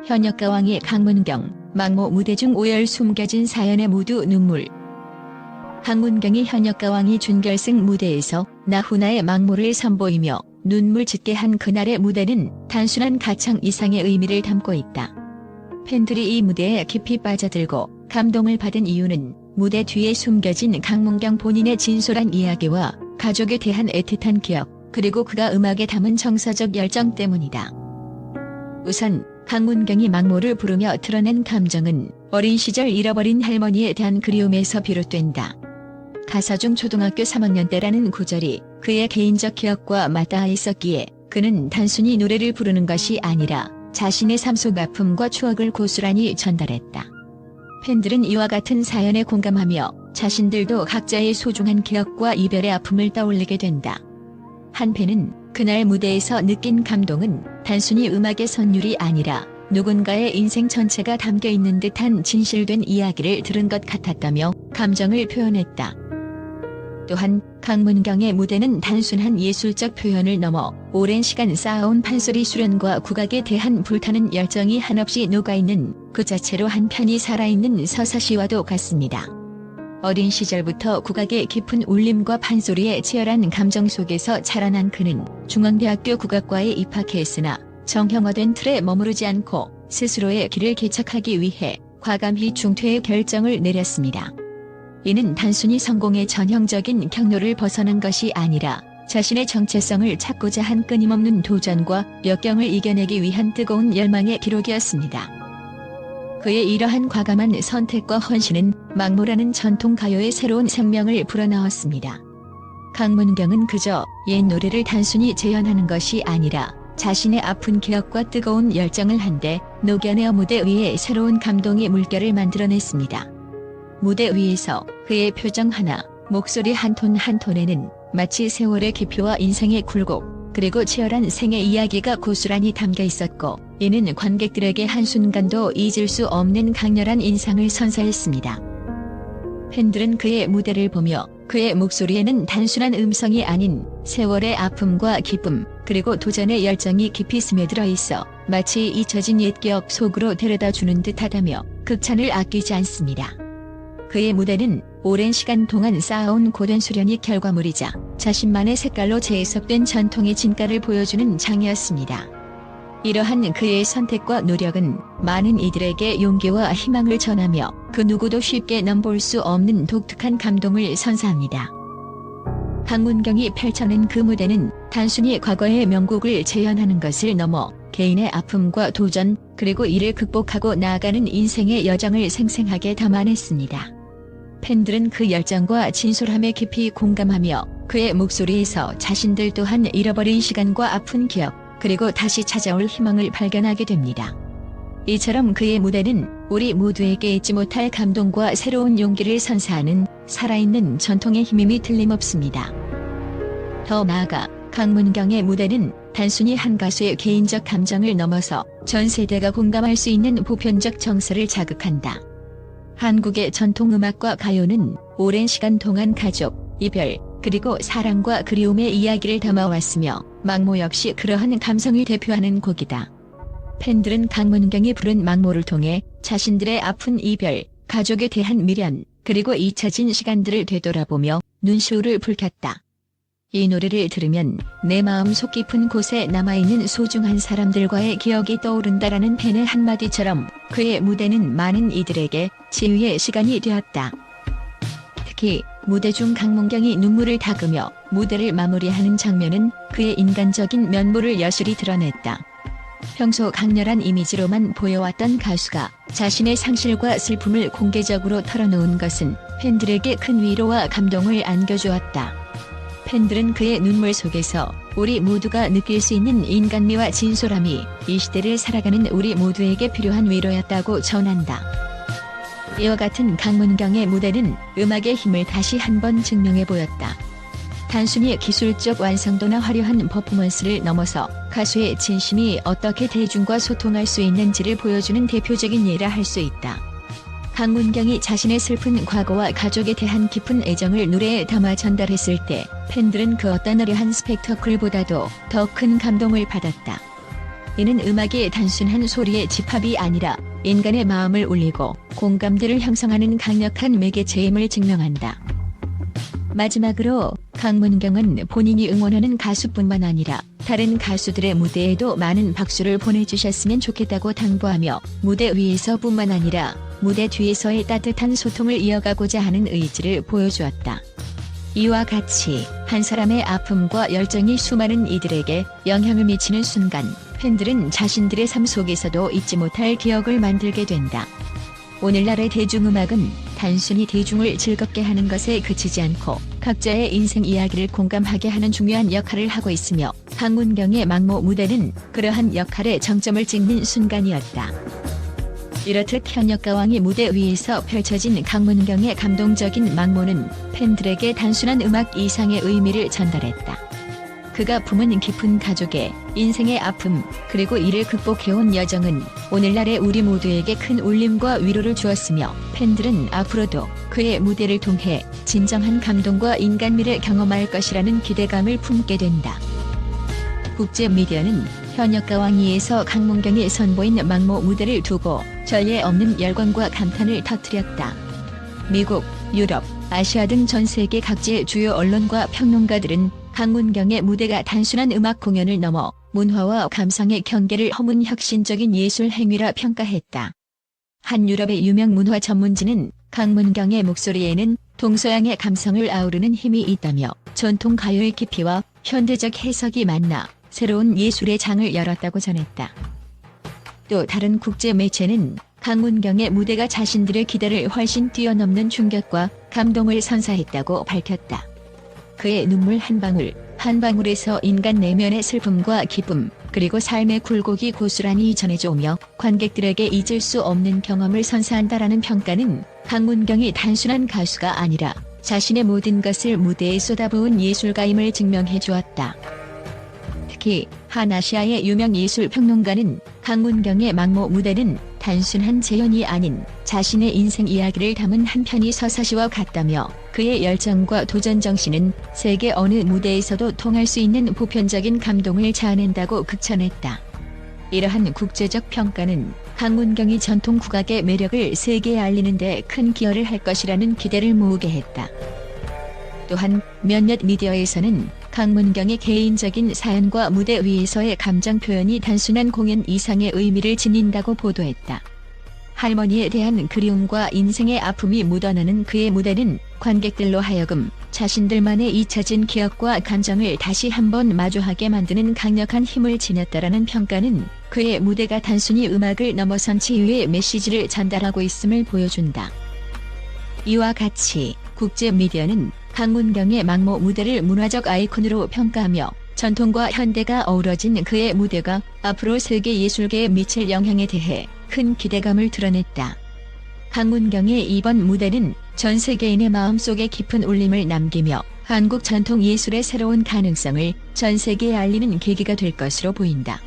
현역가왕의 강문경, 망모 무대 중 오열 숨겨진 사연에 모두 눈물. 강문경이 현역가왕이 준결승 무대에서 나훈아의 망모를 선보이며 눈물 짓게 한 그날의 무대는 단순한 가창 이상의 의미를 담고 있다. 팬들이 이 무대에 깊이 빠져들고 감동을 받은 이유는 무대 뒤에 숨겨진 강문경 본인의 진솔한 이야기와 가족에 대한 애틋한 기억, 그리고 그가 음악에 담은 정서적 열정 때문이다. 우선 강문경이 망모를 부르며 드러낸 감정은 어린 시절 잃어버린 할머니에 대한 그리움에서 비롯된다. 가사 중 초등학교 3학년 때라는 구절이 그의 개인적 기억과 맞닿아 있었기에 그는 단순히 노래를 부르는 것이 아니라 자신의 삶 속 아픔과 추억을 고스란히 전달했다. 팬들은 이와 같은 사연에 공감하며 자신들도 각자의 소중한 기억과 이별의 아픔을 떠올리게 된다. 한 팬은 그날 무대에서 느낀 감동은 단순히 음악의 선율이 아니라 누군가의 인생 전체가 담겨 있는 듯한 진실된 이야기를 들은 것 같았다며 감정을 표현했다. 또한 강문경의 무대는 단순한 예술적 표현을 넘어 오랜 시간 쌓아온 판소리 수련과 국악에 대한 불타는 열정이 한없이 녹아있는 그 자체로 한편이 살아있는 서사시와도 같습니다. 어린 시절부터 국악의 깊은 울림과 판소리의 치열한 감정 속에서 자라난 그는 중앙대학교 국악과에 입학했으나 정형화된 틀에 머무르지 않고 스스로의 길을 개척하기 위해 과감히 중퇴의 결정을 내렸습니다. 이는 단순히 성공의 전형적인 경로를 벗어난 것이 아니라 자신의 정체성을 찾고자 한 끊임없는 도전과 역경을 이겨내기 위한 뜨거운 열망의 기록이었습니다. 그의 이러한 과감한 선택과 헌신은 망모라는 전통 가요의 새로운 생명을 불어넣었습니다. 강문경은 그저 옛 노래를 단순히 재현하는 것이 아니라 자신의 아픈 기억과 뜨거운 열정을 한데 녹여내어 무대 위에 새로운 감동의 물결을 만들어냈습니다. 무대 위에서 그의 표정 하나, 목소리 한 톤 한 톤에는 마치 세월의 깊이와 인생의 굴곡, 그리고 치열한 생의 이야기가 고스란히 담겨 있었고, 이는 관객들에게 한순간도 잊을 수 없는 강렬한 인상을 선사했습니다. 팬들은 그의 무대를 보며 그의 목소리에는 단순한 음성이 아닌 세월의 아픔과 기쁨, 그리고 도전의 열정이 깊이 스며들어 있어 마치 잊혀진 옛 기억 속으로 데려다주는 듯하다며 극찬을 아끼지 않습니다. 그의 무대는 오랜 시간 동안 쌓아온 고된 수련이 결과물이자 자신만의 색깔로 재해석된 전통의 진가를 보여주는 장이었습니다. 이러한 그의 선택과 노력은 많은 이들에게 용기와 희망을 전하며 그 누구도 쉽게 넘볼 수 없는 독특한 감동을 선사합니다. 강문경이 펼쳐낸 그 무대는 단순히 과거의 명곡을 재현하는 것을 넘어 개인의 아픔과 도전, 그리고 이를 극복하고 나아가는 인생의 여정을 생생하게 담아냈습니다. 팬들은 그 열정과 진솔함에 깊이 공감하며 그의 목소리에서 자신들 또한 잃어버린 시간과 아픈 기억, 그리고 다시 찾아올 희망을 발견하게 됩니다. 이처럼 그의 무대는 우리 모두에게 잊지 못할 감동과 새로운 용기를 선사하는 살아있는 전통의 힘임이 틀림없습니다. 더 나아가 강문경의 무대는 단순히 한 가수의 개인적 감정을 넘어서 전 세대가 공감할 수 있는 보편적 정서를 자극한다. 한국의 전통음악과 가요는 오랜 시간 동안 가족, 이별, 그리고 사랑과 그리움의 이야기를 담아왔으며 망모 역시 그러한 감성을 대표하는 곡이다. 팬들은 강문경이 부른 망모를 통해 자신들의 아픈 이별, 가족에 대한 미련, 그리고 잊혀진 시간들을 되돌아보며 눈시울을 붉혔다. 이 노래를 들으면 내 마음 속 깊은 곳에 남아있는 소중한 사람들과의 기억이 떠오른다라는 팬의 한마디처럼 그의 무대는 많은 이들에게 치유의 시간이 되었다. 특히 무대 중 강문경이 눈물을 닦으며 무대를 마무리하는 장면은 그의 인간적인 면모를 여실히 드러냈다. 평소 강렬한 이미지로만 보여왔던 가수가 자신의 상실과 슬픔을 공개적으로 털어놓은 것은 팬들에게 큰 위로와 감동을 안겨주었다. 팬들은 그의 눈물 속에서 우리 모두가 느낄 수 있는 인간미와 진솔함이 이 시대를 살아가는 우리 모두에게 필요한 위로였다고 전한다. 이와 같은 강문경의 무대는 음악의 힘을 다시 한번 증명해 보였다. 단순히 기술적 완성도나 화려한 퍼포먼스를 넘어서 가수의 진심이 어떻게 대중과 소통할 수 있는지를 보여주는 대표적인 예라 할 수 있다. 강문경이 자신의 슬픈 과거와 가족에 대한 깊은 애정을 노래에 담아 전달했을 때 팬들은 그 어떤 화려한 스펙터클보다도 더 큰 감동을 받았다. 이는 음악이 단순한 소리의 집합이 아니라 인간의 마음을 울리고 공감대를 형성하는 강력한 매개체임을 증명한다. 마지막으로 강문경은 본인이 응원하는 가수뿐만 아니라 다른 가수들의 무대에도 많은 박수를 보내주셨으면 좋겠다고 당부하며 무대 위에서뿐만 아니라 무대 뒤에서의 따뜻한 소통을 이어가고자 하는 의지를 보여주었다. 이와 같이 한 사람의 아픔과 열정이 수많은 이들에게 영향을 미치는 순간 팬들은 자신들의 삶 속에서도 잊지 못할 기억을 만들게 된다. 오늘날의 대중음악은 단순히 대중을 즐겁게 하는 것에 그치지 않고 각자의 인생 이야기를 공감하게 하는 중요한 역할을 하고 있으며 강문경의 망모 무대는 그러한 역할에 정점을 찍는 순간이었다. 이렇듯 현역가왕이 무대 위에서 펼쳐진 강문경의 감동적인 망모는 팬들에게 단순한 음악 이상의 의미를 전달했다. 그가 품은 깊은 가족의 인생의 아픔 그리고 이를 극복해온 여정은 오늘날의 우리 모두에게 큰 울림과 위로를 주었으며 팬들은 앞으로도 그의 무대를 통해 진정한 감동과 인간미를 경험할 것이라는 기대감을 품게 된다. 국제미디어는 현역가왕이에서 강문경이 선보인 망모 무대를 두고 전례 없는 열광과 감탄을 터뜨렸다. 미국, 유럽, 아시아 등 전 세계 각지의 주요 언론과 평론가들은 강문경의 무대가 단순한 음악 공연을 넘어 문화와 감성의 경계를 허문 혁신적인 예술 행위라 평가했다. 한 유럽의 유명 문화 전문지는 강문경의 목소리에는 동서양의 감성을 아우르는 힘이 있다며 전통 가요의 깊이와 현대적 해석이 만나 새로운 예술의 장을 열었다고 전했다. 또 다른 국제 매체는 강문경의 무대가 자신들의 기대를 훨씬 뛰어넘는 충격과 감동을 선사했다고 밝혔다. 그의 눈물 한 방울, 한 방울에서 인간 내면의 슬픔과 기쁨, 그리고 삶의 굴곡이 고스란히 전해져 오며 관객들에게 잊을 수 없는 경험을 선사한다라는 평가는 강문경이 단순한 가수가 아니라 자신의 모든 것을 무대에 쏟아부은 예술가임을 증명해 주었다. 특히 한 아시아의 유명 예술 평론가는 강문경의 망모 무대는 단순한 재연이 아닌 자신의 인생 이야기를 담은 한 편의 서사시와 같다며 그의 열정과 도전 정신은 세계 어느 무대에서도 통할 수 있는 보편적인 감동을 자아낸다고 극찬했다. 이러한 국제적 평가는 강문경이 전통 국악의 매력을 세계에 알리는 데 큰 기여를 할 것이라는 기대를 모으게 했다. 또한 몇몇 미디어에서는 강문경의 개인적인 사연과 무대 위에서의 감정 표현이 단순한 공연 이상의 의미를 지닌다고 보도했다. 할머니에 대한 그리움과 인생의 아픔이 묻어나는 그의 무대는 관객들로 하여금 자신들만의 잊혀진 기억과 감정을 다시 한번 마주하게 만드는 강력한 힘을 지녔다라는 평가는 그의 무대가 단순히 음악을 넘어선 치유의 메시지를 전달하고 있음을 보여준다. 이와 같이 국제 미디어는 강문경의 망모 무대를 문화적 아이콘으로 평가하며 전통과 현대가 어우러진 그의 무대가 앞으로 세계 예술계에 미칠 영향에 대해 큰 기대감을 드러냈다. 강문경의 이번 무대는 전 세계인의 마음속에 깊은 울림을 남기며 한국 전통 예술의 새로운 가능성을 전 세계에 알리는 계기가 될 것으로 보인다.